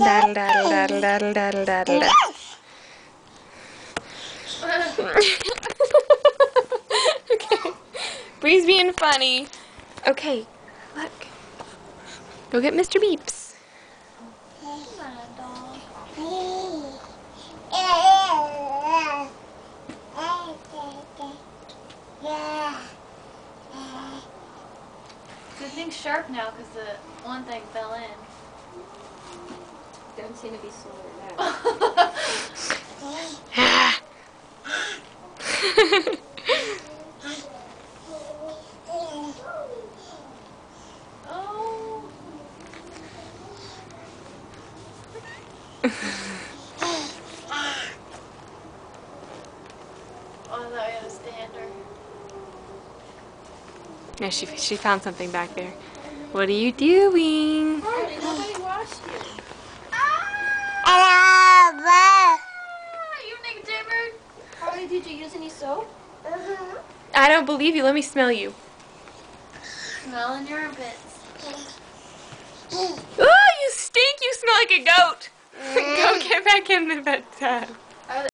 Daddle, daddle, daddle, daddle, daddle, daddle, daddle. Okay. Bree's being funny. Okay, look. Go get Mr. Beeps. Good thing's sharp now because the one thing fell in. Don't seem to be slower now. Oh. Oh, I thought we had a stander. Yeah, she found something back there. What are you doing? Harley, nobody washed you. You Nick Dimmered. Harley, did you use any soap? I don't believe you. Let me smell you. Smelling your armpits. Oh, you stink. You smell like a goat. Go get back in the bathtub.